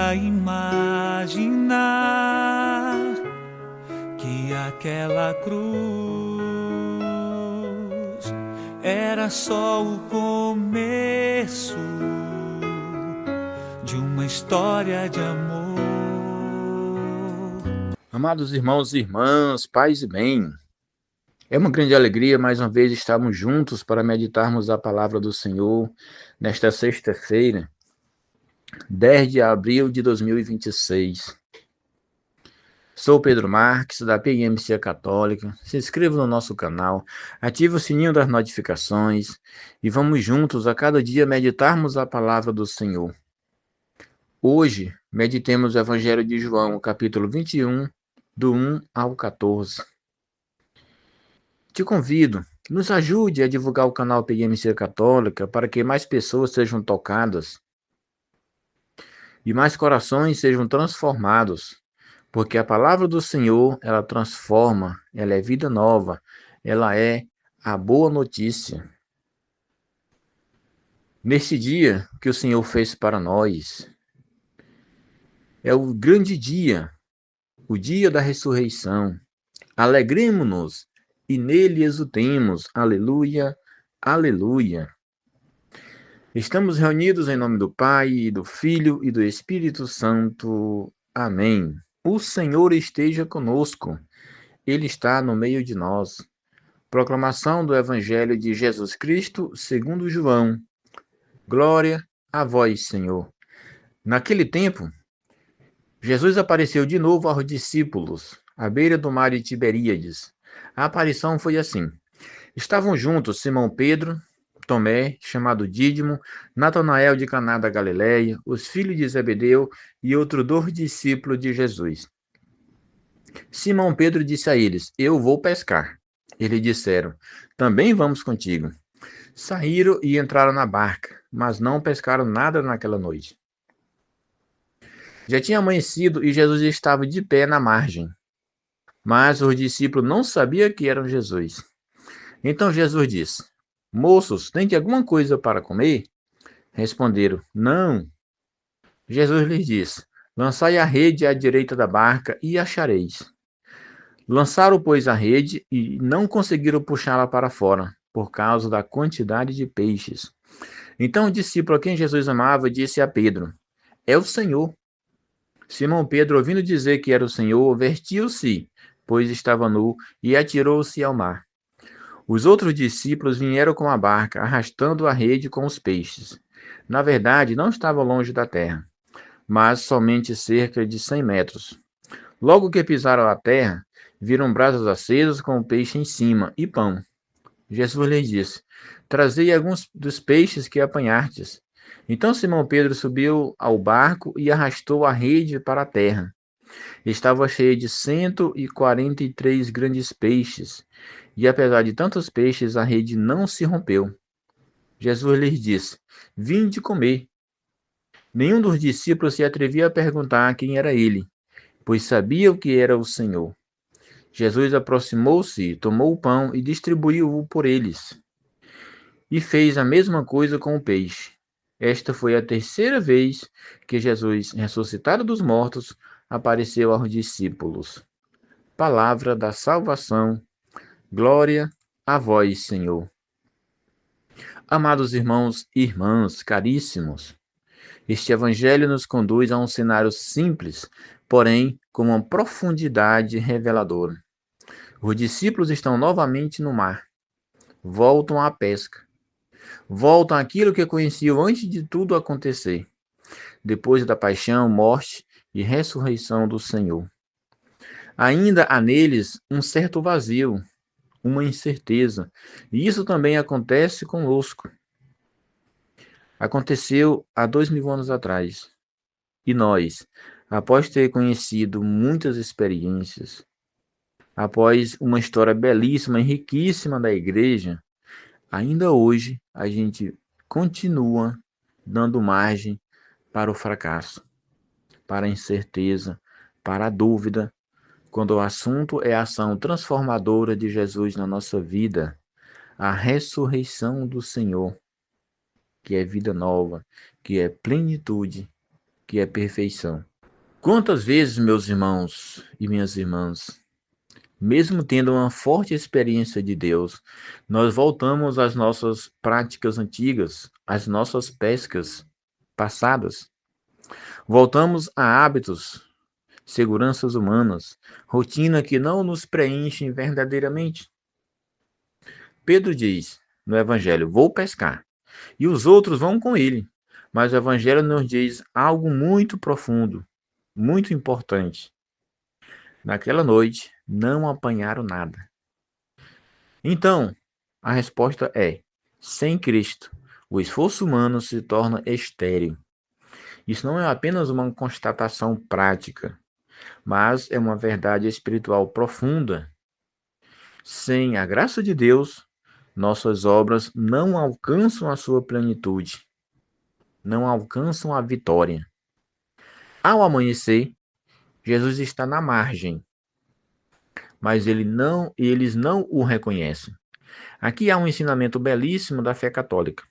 nunca imaginar que aquela cruz era só o começo de uma história de amor. Amados irmãos e irmãs, paz e bem, é uma grande alegria mais uma vez estarmos juntos para meditarmos a palavra do Senhor nesta sexta-feira, 10 de abril de 2026. Sou Pedro Marques, da PIMC Católica. Se inscreva no nosso canal, ative o sininho das notificações e vamos juntos a cada dia meditarmos a palavra do Senhor. Hoje, meditemos o Evangelho de João, capítulo 21, do 1 ao 14. Te convido, nos ajude a divulgar o canal PIMC Católica para que mais pessoas sejam tocadas e mais corações sejam transformados, porque a palavra do Senhor, ela transforma, ela é vida nova, ela é a boa notícia. Neste dia que o Senhor fez para nós, é o grande dia, o dia da ressurreição. Alegremo-nos e nele exultemos. Aleluia, aleluia. Estamos reunidos em nome do Pai, e do Filho e do Espírito Santo. Amém. O Senhor esteja conosco. Ele está no meio de nós. Proclamação do Evangelho de Jesus Cristo, segundo João. Glória a vós, Senhor. Naquele tempo, Jesus apareceu de novo aos discípulos, à beira do mar de Tiberíades. A aparição foi assim. Estavam juntos Simão Pedro, Tomé, chamado Dídimo, Natanael de Caná da Galileia, os filhos de Zebedeu e outros 2 discípulos de Jesus. Simão Pedro disse a eles: Eu vou pescar. Eles disseram: Também vamos contigo. Saíram e entraram na barca, mas não pescaram nada naquela noite. Já tinha amanhecido e Jesus estava de pé na margem. Mas os discípulos não sabiam que era Jesus. Então Jesus disse: Moços, tem alguma coisa para comer? Responderam: Não. Jesus lhes disse: Lançai a rede à direita da barca e achareis. Lançaram, pois, a rede e não conseguiram puxá-la para fora, por causa da quantidade de peixes. Então o discípulo a quem Jesus amava disse a Pedro: É o Senhor. Simão Pedro, ouvindo dizer que era o Senhor, vestiu-se, pois estava nu, e atirou-se ao mar. Os outros discípulos vieram com a barca, arrastando a rede com os peixes. Na verdade, não estava longe da terra, mas somente cerca de 100 metros. Logo que pisaram a terra, viram brasas acesas com o peixe em cima e pão. Jesus lhes disse: Trazei alguns dos peixes que apanhastes. Então Simão Pedro subiu ao barco e arrastou a rede para a terra. Estava cheia de 143 grandes peixes, e apesar de tantos peixes, a rede não se rompeu. Jesus lhes disse: Vinde comer. Nenhum dos discípulos se atrevia a perguntar quem era ele, pois sabia o que era o Senhor. Jesus aproximou-se, tomou o pão e distribuiu-o por eles. E fez a mesma coisa com o peixe. Esta foi a terceira vez que Jesus, ressuscitado dos mortos, apareceu aos discípulos. Palavra da salvação. Glória a vós, Senhor. Amados irmãos e irmãs, caríssimos, este evangelho nos conduz a um cenário simples, porém com uma profundidade reveladora. Os discípulos estão novamente no mar. Voltam à pesca. Voltam àquilo que conheciam antes de tudo acontecer, depois da paixão, morte e ressurreição do Senhor. Ainda há neles um certo vazio, uma incerteza, e isso também acontece conosco. Aconteceu há 2000 anos atrás, e nós, após ter conhecido muitas experiências, após uma história belíssima e riquíssima da igreja, ainda hoje a gente continua dando margem para o fracasso, para a incerteza, para a dúvida, quando o assunto é a ação transformadora de Jesus na nossa vida, a ressurreição do Senhor, que é vida nova, que é plenitude, que é perfeição. Quantas vezes, meus irmãos e minhas irmãs, mesmo tendo uma forte experiência de Deus, nós voltamos às nossas práticas antigas, às nossas pescas passadas. Voltamos a hábitos, seguranças humanas, rotina que não nos preenchem verdadeiramente. Pedro diz no Evangelho: vou pescar, e os outros vão com ele. Mas o Evangelho nos diz algo muito profundo, muito importante. Naquela noite, não apanharam nada. Então, a resposta é: sem Cristo, o esforço humano se torna estéril. Isso não é apenas uma constatação prática, mas é uma verdade espiritual profunda. Sem a graça de Deus, nossas obras não alcançam a sua plenitude, não alcançam a vitória. Ao amanhecer, Jesus está na margem, mas eles não o reconhecem. Aqui há um ensinamento belíssimo da fé católica.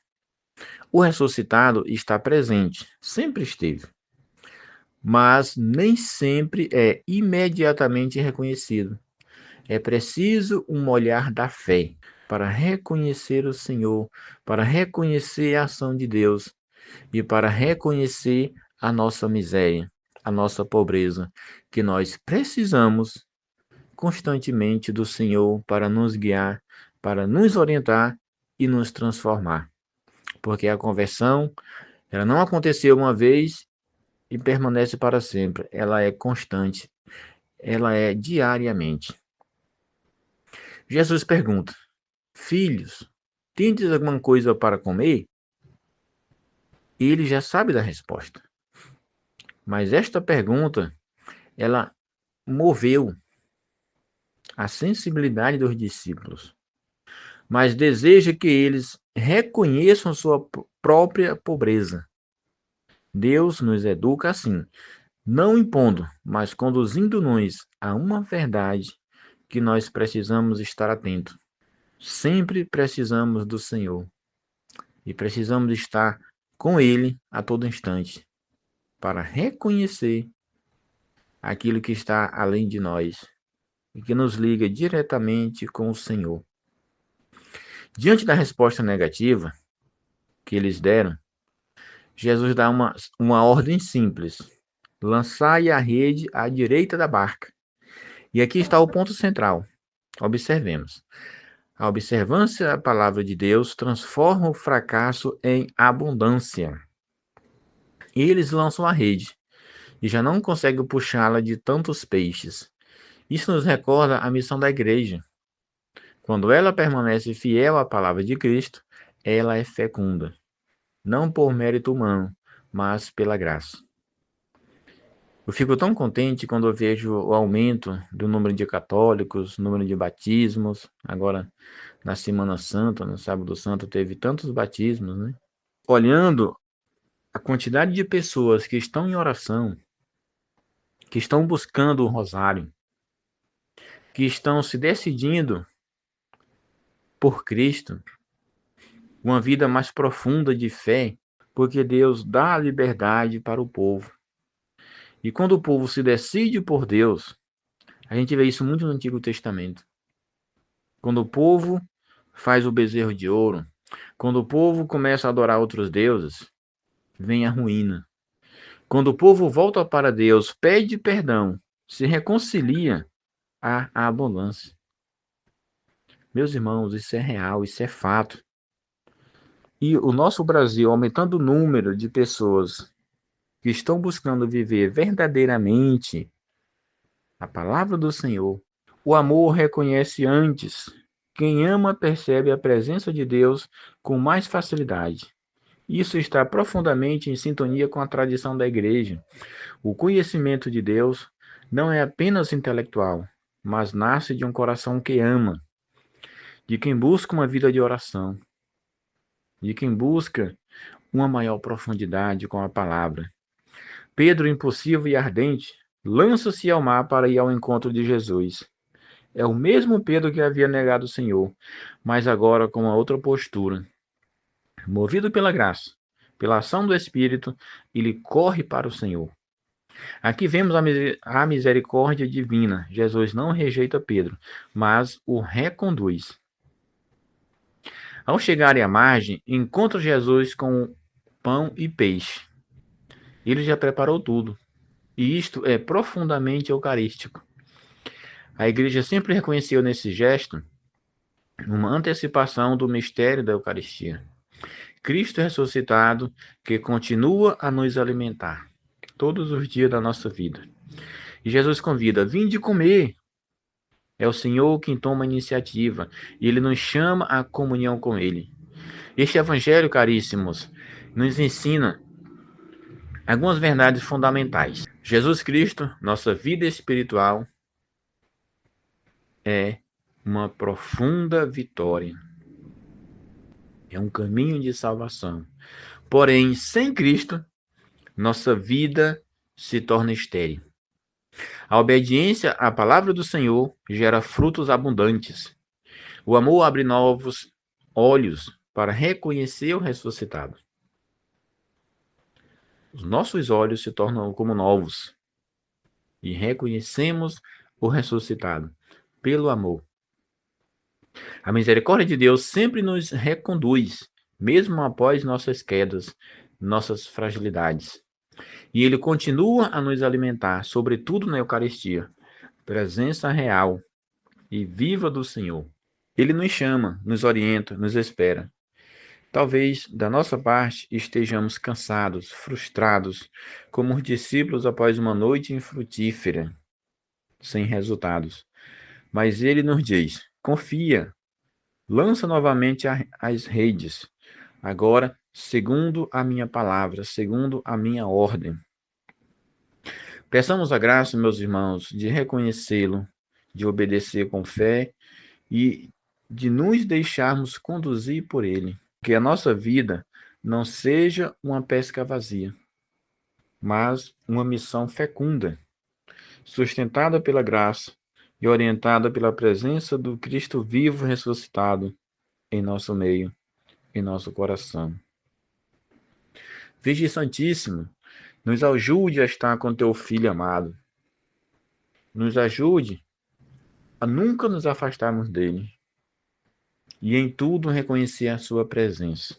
O ressuscitado está presente, sempre esteve, mas nem sempre é imediatamente reconhecido. É preciso um olhar da fé para reconhecer o Senhor, para reconhecer a ação de Deus e para reconhecer a nossa miséria, a nossa pobreza, que nós precisamos constantemente do Senhor para nos guiar, para nos orientar e nos transformar. Porque a conversão, ela não aconteceu uma vez e permanece para sempre. Ela é constante, ela é diariamente. Jesus pergunta: filhos, tendes alguma coisa para comer? E ele já sabe da resposta. Mas esta pergunta, ela moveu a sensibilidade dos discípulos, mas deseja que eles reconheçam sua própria pobreza. Deus nos educa assim, não impondo, mas conduzindo-nos a uma verdade que nós precisamos estar atentos. Sempre precisamos do Senhor e precisamos estar com Ele a todo instante para reconhecer aquilo que está além de nós e que nos liga diretamente com o Senhor. Diante da resposta negativa que eles deram, Jesus dá uma ordem simples: lançai a rede à direita da barca. E aqui está o ponto central. Observemos. A observância da palavra de Deus transforma o fracasso em abundância. E eles lançam a rede e já não conseguem puxá-la de tantos peixes. Isso nos recorda a missão da igreja. Quando ela permanece fiel à palavra de Cristo, ela é fecunda, não por mérito humano, mas pela graça. Eu fico tão contente quando eu vejo o aumento do número de católicos, número de batismos. Agora, na Semana Santa, no Sábado Santo, teve tantos batismos, né? Olhando a quantidade de pessoas que estão em oração, que estão buscando o rosário, que estão se decidindo por Cristo, uma vida mais profunda de fé, porque Deus dá a liberdade para o povo. E quando o povo se decide por Deus, a gente vê isso muito no Antigo Testamento. Quando o povo faz o bezerro de ouro, quando o povo começa a adorar outros deuses, vem a ruína. Quando o povo volta para Deus, pede perdão, se reconcilia, há a abundância. Meus irmãos, isso é real, isso é fato. E o nosso Brasil, aumentando o número de pessoas que estão buscando viver verdadeiramente a palavra do Senhor, o amor reconhece antes. Quem ama percebe a presença de Deus com mais facilidade. Isso está profundamente em sintonia com a tradição da igreja. O conhecimento de Deus não é apenas intelectual, mas nasce de um coração que ama, de quem busca uma vida de oração, de quem busca uma maior profundidade com a palavra. Pedro, impulsivo e ardente, lança-se ao mar para ir ao encontro de Jesus. É o mesmo Pedro que havia negado o Senhor, mas agora com uma outra postura. Movido pela graça, pela ação do Espírito, ele corre para o Senhor. Aqui vemos a misericórdia divina. Jesus não rejeita Pedro, mas o reconduz. Ao chegarem à margem, encontra Jesus com pão e peixe. Ele já preparou tudo. E isto é profundamente eucarístico. A igreja sempre reconheceu nesse gesto uma antecipação do mistério da Eucaristia. Cristo ressuscitado que continua a nos alimentar todos os dias da nossa vida. E Jesus convida: vinde comer. É o Senhor quem toma a iniciativa e Ele nos chama à comunhão com Ele. Este Evangelho, caríssimos, nos ensina algumas verdades fundamentais. Jesus Cristo, nossa vida espiritual, é uma profunda vitória. É um caminho de salvação. Porém, sem Cristo, nossa vida se torna estéril. A obediência à palavra do Senhor gera frutos abundantes. O amor abre novos olhos para reconhecer o ressuscitado. Os nossos olhos se tornam como novos e reconhecemos o ressuscitado pelo amor. A misericórdia de Deus sempre nos reconduz, mesmo após nossas quedas, nossas fragilidades. E Ele continua a nos alimentar, sobretudo na Eucaristia, presença real e viva do Senhor. Ele nos chama, nos orienta, nos espera. Talvez, da nossa parte, estejamos cansados, frustrados, como os discípulos após uma noite infrutífera, sem resultados. Mas Ele nos diz: confia, lança novamente as redes, agora segundo a minha palavra, segundo a minha ordem. Peçamos a graça, meus irmãos, de reconhecê-lo, de obedecer com fé e de nos deixarmos conduzir por ele. Que a nossa vida não seja uma pesca vazia, mas uma missão fecunda, sustentada pela graça e orientada pela presença do Cristo vivo ressuscitado em nosso meio, em nosso coração. Virgem Santíssima, nos ajude a estar com teu Filho amado. Nos ajude a nunca nos afastarmos dele e em tudo reconhecer a sua presença.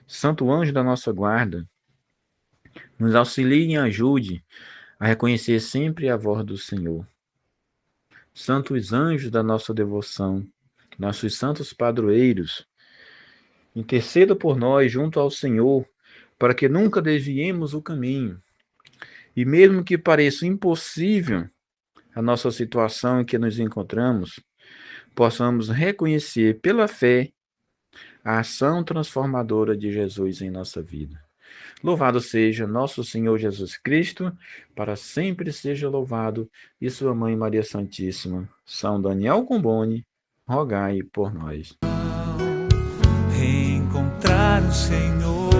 Santo anjo da nossa guarda, nos auxilie e ajude a reconhecer sempre a voz do Senhor. Santos anjos da nossa devoção, nossos santos padroeiros, interceda por nós junto ao Senhor, para que nunca desviemos o caminho. E mesmo que pareça impossível a nossa situação em que nos encontramos, possamos reconhecer pela fé a ação transformadora de Jesus em nossa vida. Louvado seja nosso Senhor Jesus Cristo, para sempre seja louvado, e sua Mãe Maria Santíssima. São Daniel Comboni, rogai por nós. Reencontrar o Senhor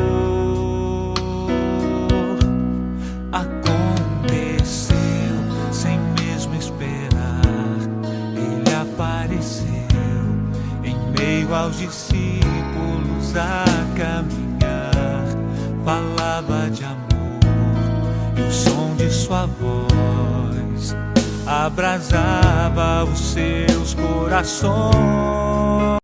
aconteceu sem mesmo esperar. Ele apareceu em meio aos discípulos a caminhar. Falava de amor e o som de sua voz abrasava os seus corações.